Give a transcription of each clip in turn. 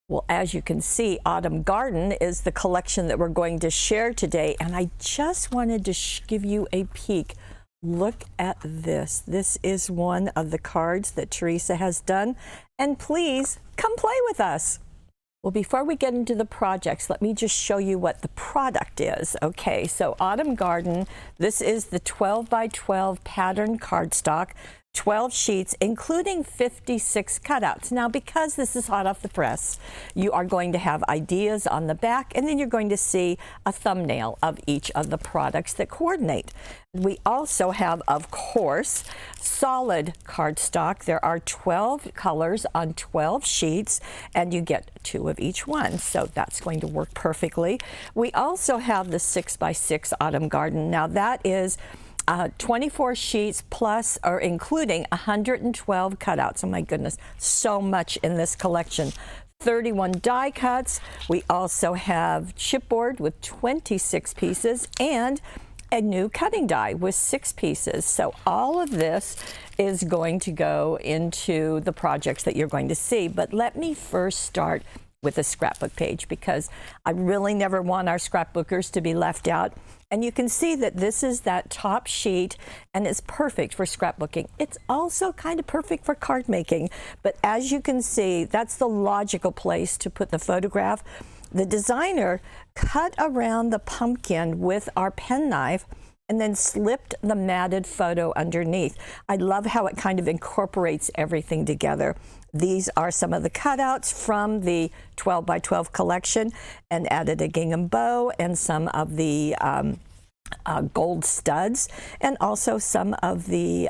Well, as you can see, Autumn Garden is the collection that we're going to share today, and I just wanted to give you a peek. Look at this. This is one of the cards that Teresa has done, and please come play with us. Well, before we get into the projects, let me just show you what the product is. Okay, so Autumn Garden, this is the 12 by 12 pattern cardstock, 12 sheets, including 56 cutouts. Now, because this is hot off the press, you are going to have ideas on the back, and then you're going to see a thumbnail of each of the products that coordinate. We also have, of course, solid cardstock. There are 12 colors on 12 sheets, and you get 2 of each one, so that's going to work perfectly. We also have the 6 by 6 Autumn Garden. Now, that is 24 sheets plus or including 112 cutouts. Oh my goodness, so much in this collection. 31 die cuts. We also have chipboard with 26 pieces and a new cutting die with 6 pieces. So all of this is going to go into the projects that you're going to see. But let me first start with a scrapbook page, because I really never want our scrapbookers to be left out. And you can see that this is that top sheet, and it's perfect for scrapbooking. It's also kind of perfect for card making. But as you can see, that's the logical place to put the photograph. The designer cut around the pumpkin with our penknife and then slipped the matted photo underneath. I love how it kind of incorporates everything together. These are some of the cutouts from the 12 by 12 collection, and added a gingham bow and some of the gold studs, and also some of the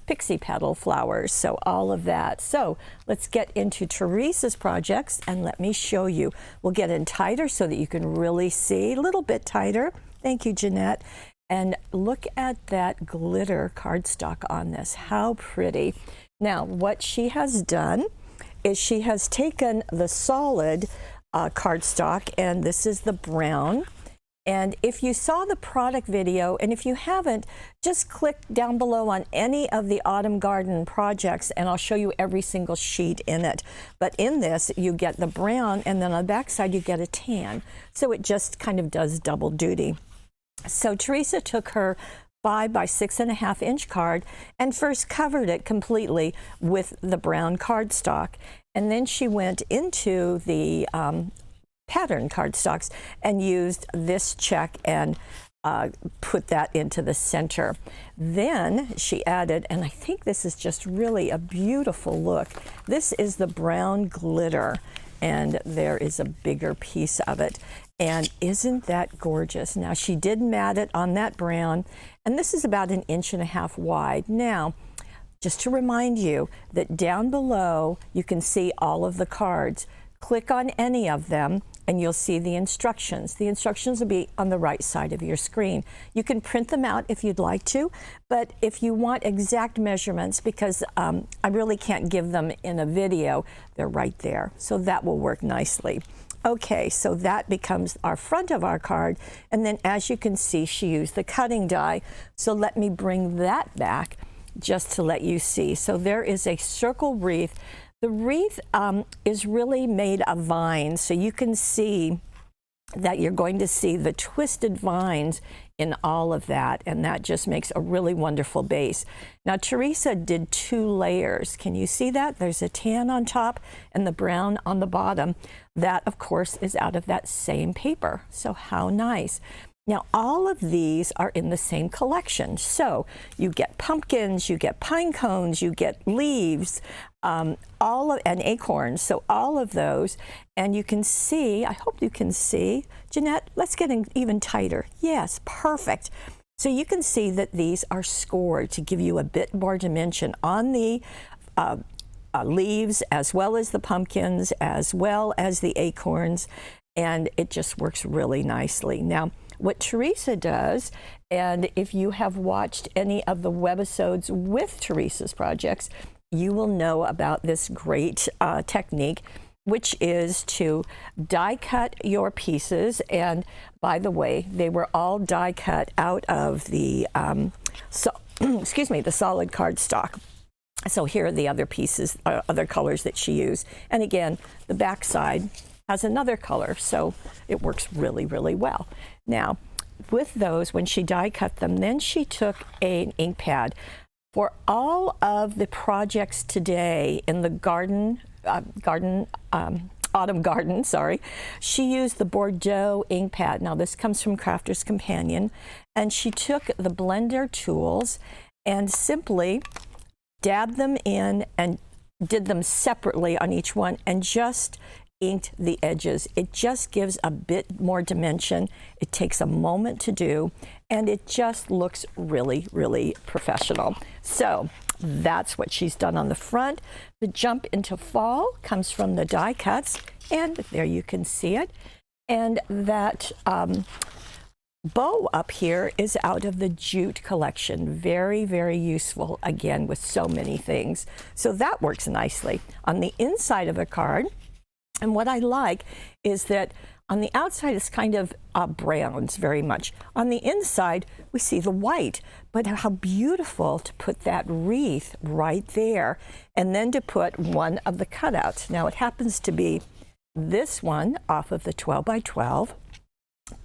pixie petal flowers. So all of that. So let's get into Teresa's projects, and let me show you. We'll get in tighter so that you can really see, a little bit tighter. Thank you, Jeanette. And look at that glitter cardstock on this. How pretty. Now, what she has done is she has taken the solid cardstock, and this is the brown. And if you saw the product video, and if you haven't, just click down below on any of the Autumn Garden projects, and I'll show you every single sheet in it. But in this, you get the brown, and then on the back side, you get a tan. So it just kind of does double duty. So Teresa took her 5 by 6.5 inch card and first covered it completely with the brown cardstock. And then she went into the pattern cardstocks and used this check and put that into the center. Then she added, and I think this is just really a beautiful look, this is the brown glitter, and there is a bigger piece of it. And isn't that gorgeous? Now, she did mat it on that brown, and this is about 1.5 inches wide. Now, just to remind you that down below, you can see all of the cards. Click on any of them, and you'll see the instructions. The instructions will be on the right side of your screen. You can print them out if you'd like to, but if you want exact measurements, because I really can't give them in a video, they're right there. So that will work nicely. Okay, so that becomes our front of our card, and then as you can see, she used the cutting die. So let me bring that back just to let you see. So there is a circle wreath. The wreath is really made of vines, so you can see that you're going to see the twisted vines in all of that, and that just makes a really wonderful base. Now, Teresa did 2 layers. Can you see that? There's a tan on top and the brown on the bottom. That, of course, is out of that same paper. So how nice. Now, all of these are in the same collection. So you get pumpkins, you get pine cones, you get leaves, and acorns. So all of those, and you can see, I hope you can see, Jeanette, let's get in even tighter. Yes, perfect. So you can see that these are scored to give you a bit more dimension on the leaves, as well as the pumpkins, as well as the acorns, and it just works really nicely. Now, what Teresa does, and if you have watched any of the webisodes with Teresa's projects, you will know about this great technique, which is to die cut your pieces. And by the way, they were all die cut out of the the solid cardstock. So here are the other pieces, other colors that she used. And again, the back side has another color, so it works really, really well. Now, with those, when she die cut them, then she took an ink pad. For all of the projects today in the Autumn Garden, sorry, she used the Bordeaux ink pad. Now this comes from Crafter's Companion, and she took the blender tools and simply dabbed them in and did them separately on each one and just inked the edges. It just gives a bit more dimension. It takes a moment to do, and it just looks really, really professional. So that's what she's done on the front. The jump into fall comes from the die cuts, and there you can see it. And that bow up here is out of the jute collection. Very, very useful, again, with so many things. So that works nicely. On the inside of a card, and what I like is that on the outside it's kind of browns very much. On the inside we see the white, but how beautiful to put that wreath right there and then to put one of the cutouts. Now it happens to be this one off of the 12 by 12.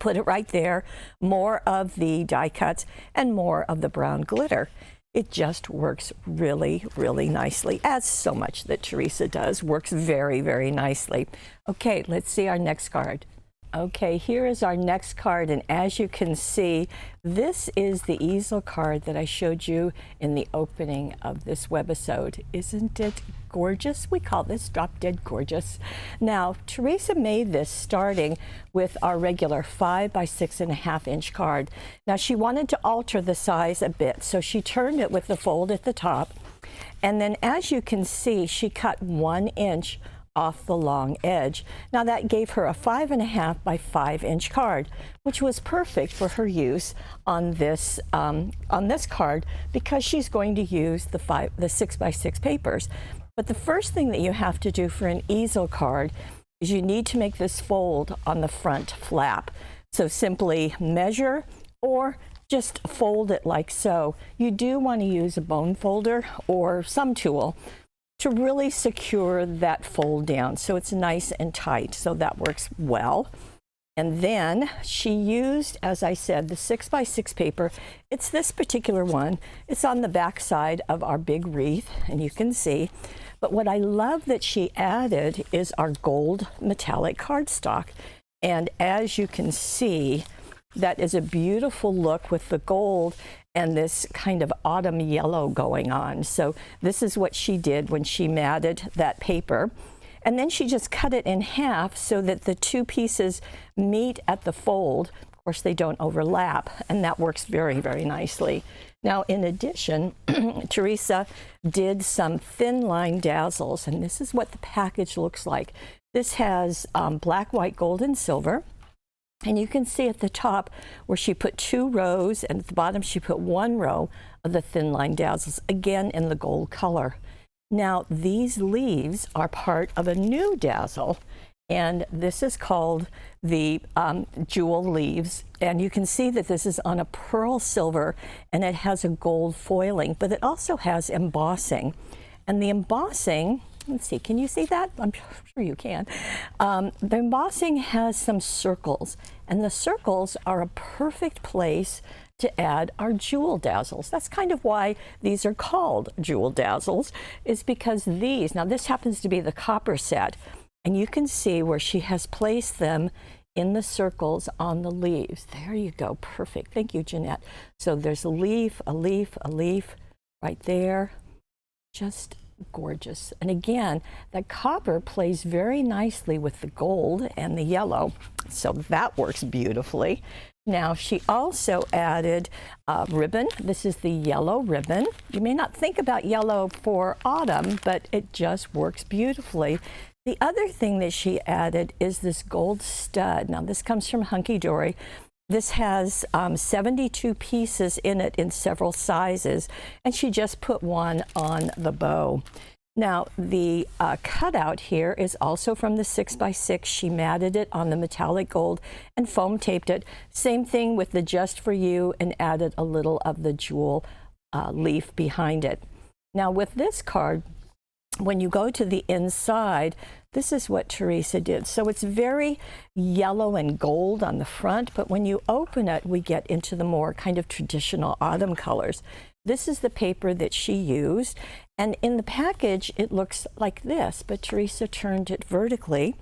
Put it right there, more of the die cuts and more of the brown glitter. It just works really, really nicely, as so much that Teresa does works very, very nicely. Okay, let's see our next card. Okay, here is our next card, and as you can see, this is the easel card that I showed you in the opening of this webisode. Isn't it gorgeous? We call this Drop Dead Gorgeous. Now, Teresa made this starting with our regular 5 by 6.5 inch card. Now, she wanted to alter the size a bit, so she turned it with the fold at the top, and then as you can see, she cut 1 inch off the long edge. Now that gave her a 5.5 by 5 inch card, which was perfect for her use on this card because she's going to use the 6 by 6 papers. But the first thing that you have to do for an easel card is you need to make this fold on the front flap. So simply measure or just fold it like so. You do want to use a bone folder or some tool to really secure that fold down so it's nice and tight. So that works well. And then she used, as I said, the 6 by 6 paper. It's this particular one. It's on the back side of our big wreath, and you can see. But what I love that she added is our gold metallic cardstock. And as you can see, that is a beautiful look with the gold and this kind of autumn yellow going on. So this is what she did when she matted that paper. And then she just cut it in half so that the two pieces meet at the fold. Of course, they don't overlap, and that works very, very nicely. Now, in addition, Teresa did some thin line dazzles, and this is what the package looks like. This has black, white, gold, and silver. And you can see at the top where she put 2 rows, and at the bottom she put 1 row of the thin line dazzles, again in the gold color. Now these leaves are part of a new dazzle, and this is called the jewel leaves. And you can see that this is on a pearl silver, and it has a gold foiling, but it also has embossing. And the embossing, let's see, can you see that? I'm sure you can. The embossing has some circles, and the circles are a perfect place to add our jewel dazzles. That's kind of why these are called jewel dazzles, is because these, now this happens to be the copper set, and you can see where she has placed them in the circles on the leaves. There you go, perfect. Thank you, Jeanette. So there's a leaf, a leaf, a leaf right there. Just gorgeous. And again, the copper plays very nicely with the gold and the yellow, so that works beautifully. Now she also added ribbon. This is the yellow ribbon. You may not think about yellow for autumn, but it just works beautifully. The other thing that she added is this gold stud. Now this comes from Hunky Dory. This has 72 pieces in it in several sizes, and she just put 1 on the bow. Now the cutout here is also from the 6 by 6. She matted it on the metallic gold and foam taped it. Same thing with the Just For You, and added a little of the jewel leaf behind it. Now with this card, when you go to the inside, this is what Teresa did. So it's very yellow and gold on the front, but when you open it, we get into the more kind of traditional autumn colors. This is the paper that she used, and in the package it looks like this, but Teresa turned it vertically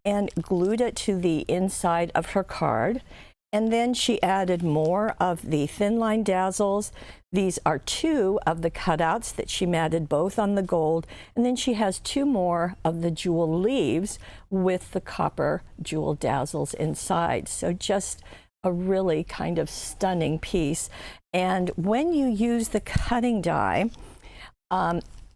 and glued it to the inside of her card. And then she added more of the thin line Dazzles. These are 2 of the cutouts that she matted both on the gold. And then she has 2 more of the jewel leaves with the copper jewel Dazzles inside. So just a really kind of stunning piece. And when you use the cutting die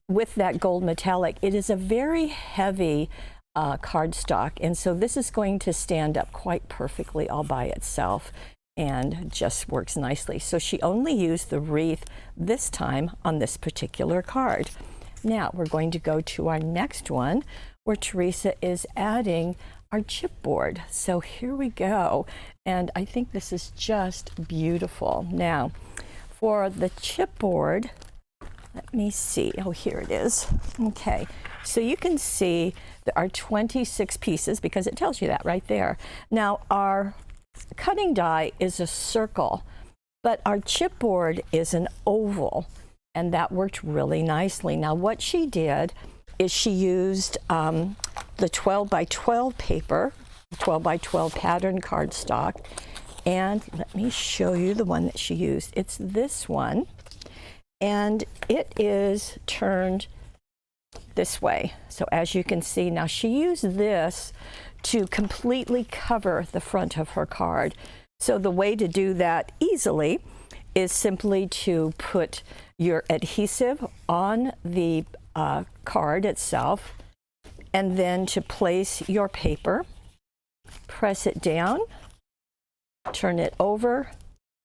with that gold metallic, it is a very heavy cardstock, and so this is going to stand up quite perfectly all by itself and just works nicely. So she only used the wreath this time on this particular card. Now we're going to go to our next one where Teresa is adding our chipboard. So here we go, and I think this is just beautiful. Now for the chipboard, let me see. Oh, here it is. Okay, so you can see there are 26 pieces because it tells you that right there. Now, our cutting die is a circle, but our chipboard is an oval, and that worked really nicely. Now, what she did is she used the 12 by 12 paper, 12 by 12 pattern cardstock, and let me show you the one that she used. It's this one. And it is turned this way. So as you can see, now she used this to completely cover the front of her card. So the way to do that easily is simply to put your adhesive on the card itself, and then to place your paper, press it down, turn it over,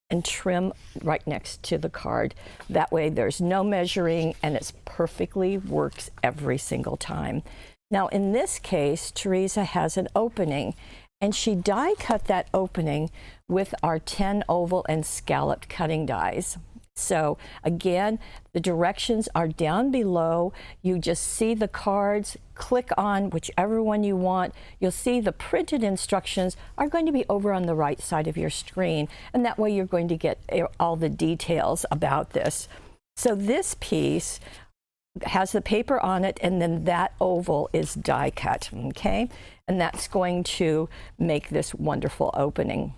and trim right next to the card. That way there's no measuring, and it perfectly works every single time. Now in this case, Teresa has an opening, and she die cut that opening with our 10 oval and scalloped cutting dies. So again, the directions are down below. You just see the cards, click on whichever one you want. You'll see the printed instructions are going to be over on the right side of your screen, and that way you're going to get all the details about this. So this piece has the paper on it, and then that oval is die cut, okay? And that's going to make this wonderful opening.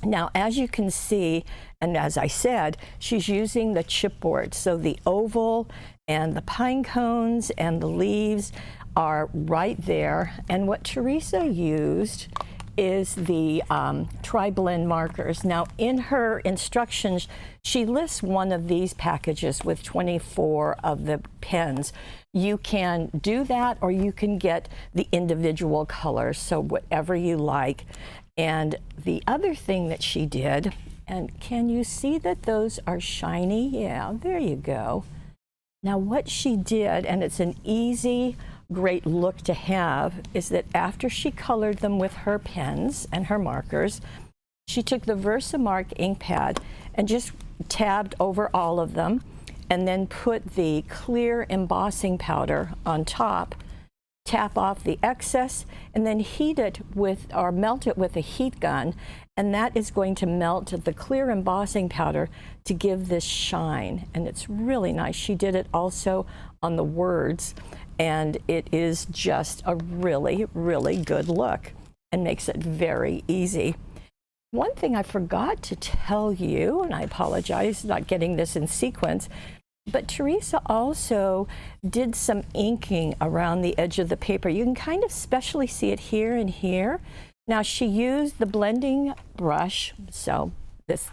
Now, as you can see, and as I said, she's using the chipboard. So the oval and the pine cones and the leaves are right there. And what Teresa used is the tri-blend markers. Now, in her instructions, she lists one of these packages with 24 of the pens. You can do that, or you can get the individual colors, so whatever you like. And the other thing that she did, and can you see that those are shiny? Yeah, there you go. Now what she did, and it's an easy, great look to have, is that after she colored them with her pens and her markers, she took the Versamark ink pad and just tabbed over all of them, and then put the clear embossing powder on top, tap off the excess, and then heat it with, or melt it with a heat gun, and that is going to melt the clear embossing powder to give this shine, and it's really nice. She did it also on the words, and it is just a really, really good look and makes it very easy. One thing I forgot to tell you, and I apologize not getting this in sequence, but Teresa also did some inking around the edge of the paper. You can kind of specially see it here and here. Now she used the blending brush, so this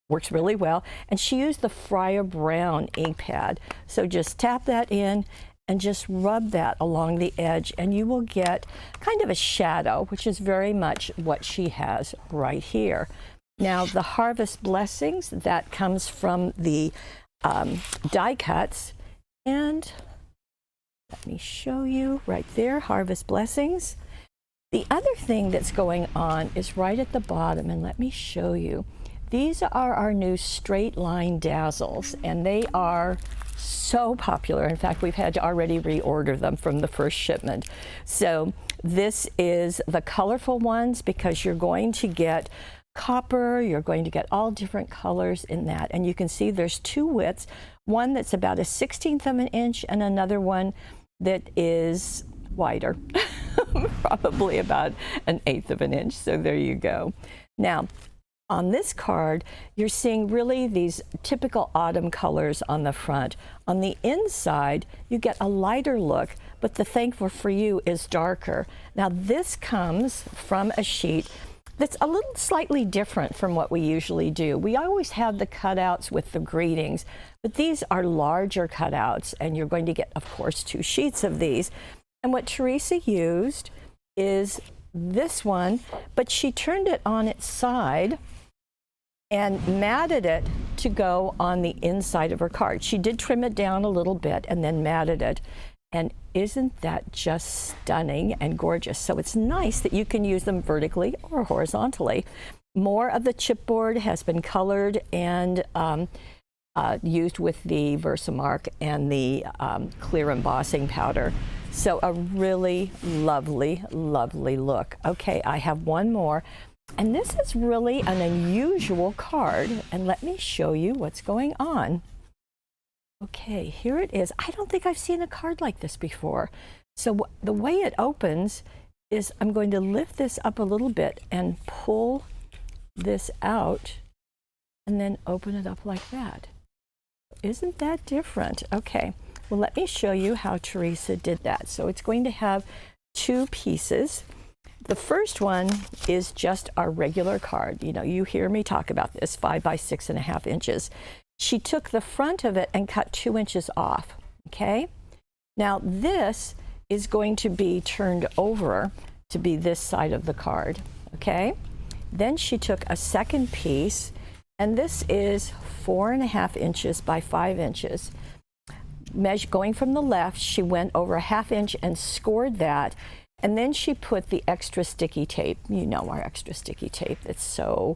works really well, and she used the Friar Brown ink pad. So just tap that in and just rub that along the edge, and you will get kind of a shadow, which is very much what she has right here. Now the Harvest Blessings, that comes from the die cuts, and let me show you right there, Harvest Blessings. The other thing that's going on is right at the bottom, and let me show you. These are our new straight line Dazzles, and they are so popular. In fact, we've had to already reorder them from the first shipment. So this is the colorful ones because you're going to get copper, you're going to get all different colors in that. And you can see there's two widths, one that's about 1/16 of an inch and another one that is wider, probably about 1/8 of an inch. So there you go. Now, on this card, you're seeing really these typical autumn colors on the front. On the inside, you get a lighter look, but the Thankful for You is darker. Now, this comes from a sheet that's a little slightly different from what we usually do. We always have the cutouts with the greetings, but these are larger cutouts, and you're going to get, of course, 2 sheets of these. And what Teresa used is this one, but she turned it on its side and matted it to go on the inside of her card. She did trim it down a little bit and then matted it. And isn't that just stunning and gorgeous? So it's nice that you can use them vertically or horizontally. More of the chipboard has been colored and used with the Versamark and the clear embossing powder. So a really lovely, lovely look. Okay, I have one more. And this is really an unusual card, and let me show you what's going on. Okay, here it is. I don't think I've seen a card like this before. So the way it opens is I'm going to lift this up a little bit and pull this out and then open it up like that. Isn't that different? Okay, well, let me show you how Teresa did that. So it's going to have 2 pieces. The first one is just our regular card. You know, you hear me talk about this, 5 by 6.5 inches. She took the front of it and cut 2 inches off, okay? Now this is going to be turned over to be this side of the card, okay? Then she took a second piece, and this is 4.5 inches by 5 inches. Going from the left, she went over 1/2 inch and scored that. And then she put the extra sticky tape. You know our extra sticky tape. It's so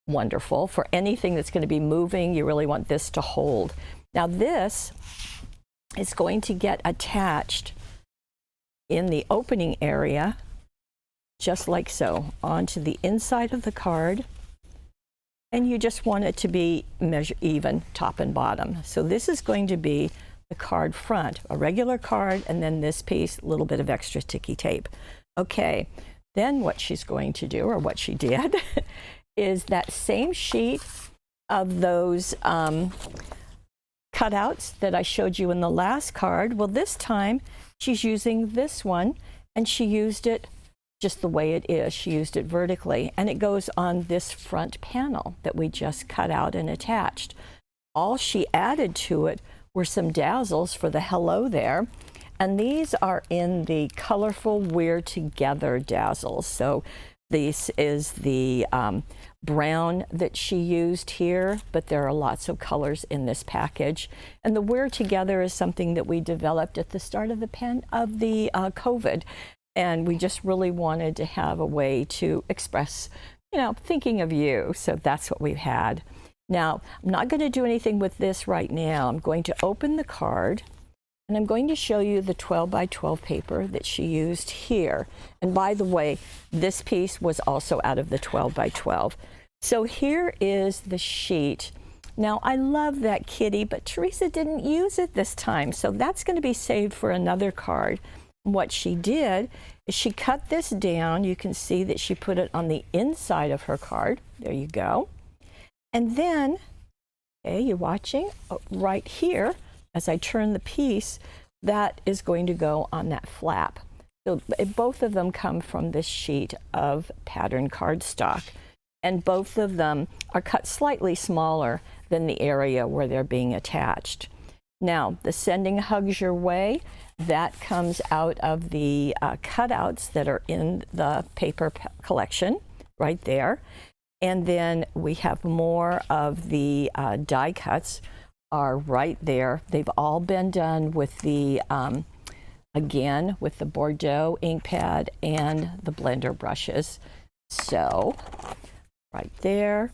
wonderful. For anything that's going to be moving, you really want this to hold. Now this is going to get attached in the opening area, just like so, onto the inside of the card. And you just want it to be even, top and bottom. So this is going to be the card front, a regular card, and then this piece, a little bit of extra sticky tape. Okay, then what she's going to do, or what she did, is that same sheet of those cutouts that I showed you in the last card. Well, this time she's using this one, and she used it just the way it is. She used it vertically, and it goes on this front panel that we just cut out and attached. All she added to it were some Dazzles for the hello there, and these are in the colorful We're Together Dazzles. So this is the brown that she used here, but there are lots of colors in this package. And the We're Together is something that we developed at the start of the COVID, and we just really wanted to have a way to express, you know, thinking of you. So that's what we've had. Now, I'm not going to do anything with this right now. I'm going to open the card, and I'm going to show you the 12 by 12 paper that she used here. And by the way, this piece was also out of the 12 by 12. So here is the sheet. Now, I love that kitty, but Teresa didn't use it this time, so that's going to be saved for another card. What she did is she cut this down. You can see that she put it on the inside of her card. There you go. And then, okay, you're watching right here, as I turn the piece, that is going to go on that flap. So both of them come from this sheet of pattern cardstock, and both of them are cut slightly smaller than the area where they're being attached. Now, the Sending Hugs Your Way, that comes out of the cutouts that are in the paper collection right there. And then we have more of the die cuts are right there. They've all been done with the, again, with the Bordeaux ink pad and the blender brushes. So right there.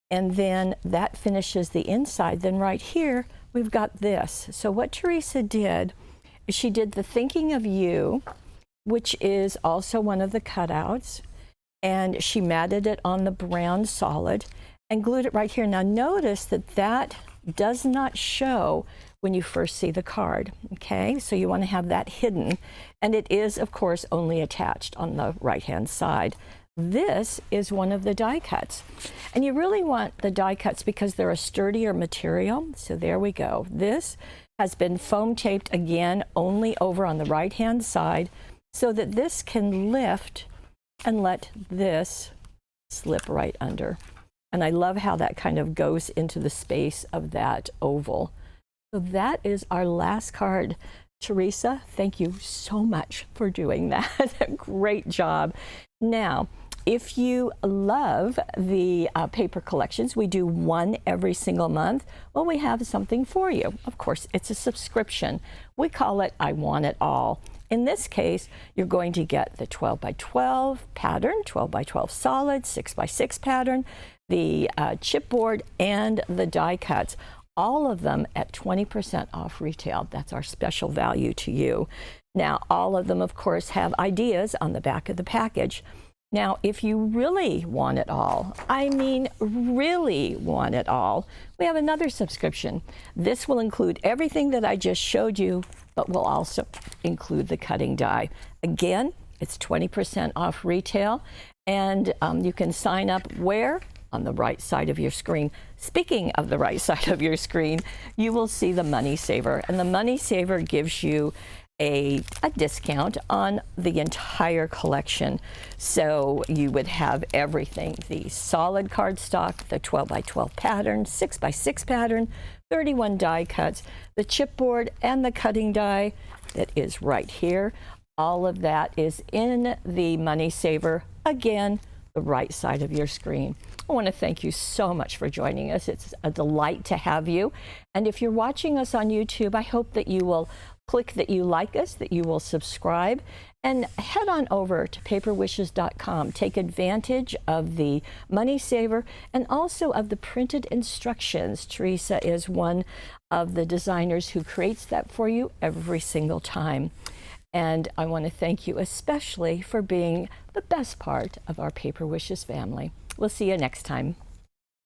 And then that finishes the inside. Then right here, we've got this. So what Teresa did is she did the Thinking of You, which is also one of the cutouts, and she matted it on the brown solid and glued it right here. Now notice that that does not show when you first see the card, okay? So you want to have that hidden, and it is, of course, only attached on the right-hand side. This is one of the die cuts, and you really want the die cuts because they're a sturdier material. So there we go. This has been foam taped again only over on the right-hand side so that this can lift and let this slip right under. And I love how that kind of goes into the space of that oval. So that is our last card. Teresa, thank you so much for doing that. Great job. Now, if you love the paper collections, we do one every single month. Well, we have something for you. Of course, it's a subscription. We call it I Want It All. In this case, you're going to get the 12 by 12 pattern, 12 by 12 solid, 6 by 6 pattern, the chipboard, and the die cuts. All of them at 20% off retail. That's our special value to you. Now, all of them, of course, have ideas on the back of the package. Now, if you really want it all, I mean really want it all, we have another subscription. This will include everything that I just showed you, but will also include the cutting die. Again, it's 20% off retail, and you can sign up where? On the right side of your screen. Speaking of the right side of your screen, you will see the Money Saver, and the Money Saver gives you a discount on the entire collection. So you would have everything, the solid cardstock, the 12 by 12 pattern, 6 by 6 pattern, 31 die cuts, the chipboard, and the cutting die that is right here. All of that is in the Money Saver. Again, the right side of your screen. I want to thank you so much for joining us. It's a delight to have you. And if you're watching us on YouTube, I hope that you will click that you like us, that you will subscribe, and head on over to paperwishes.com. Take advantage of the Money Saver and also of the printed instructions. Teresa is one of the designers who creates that for you every single time. And I want to thank you especially for being the best part of our Paper Wishes family. We'll see you next time.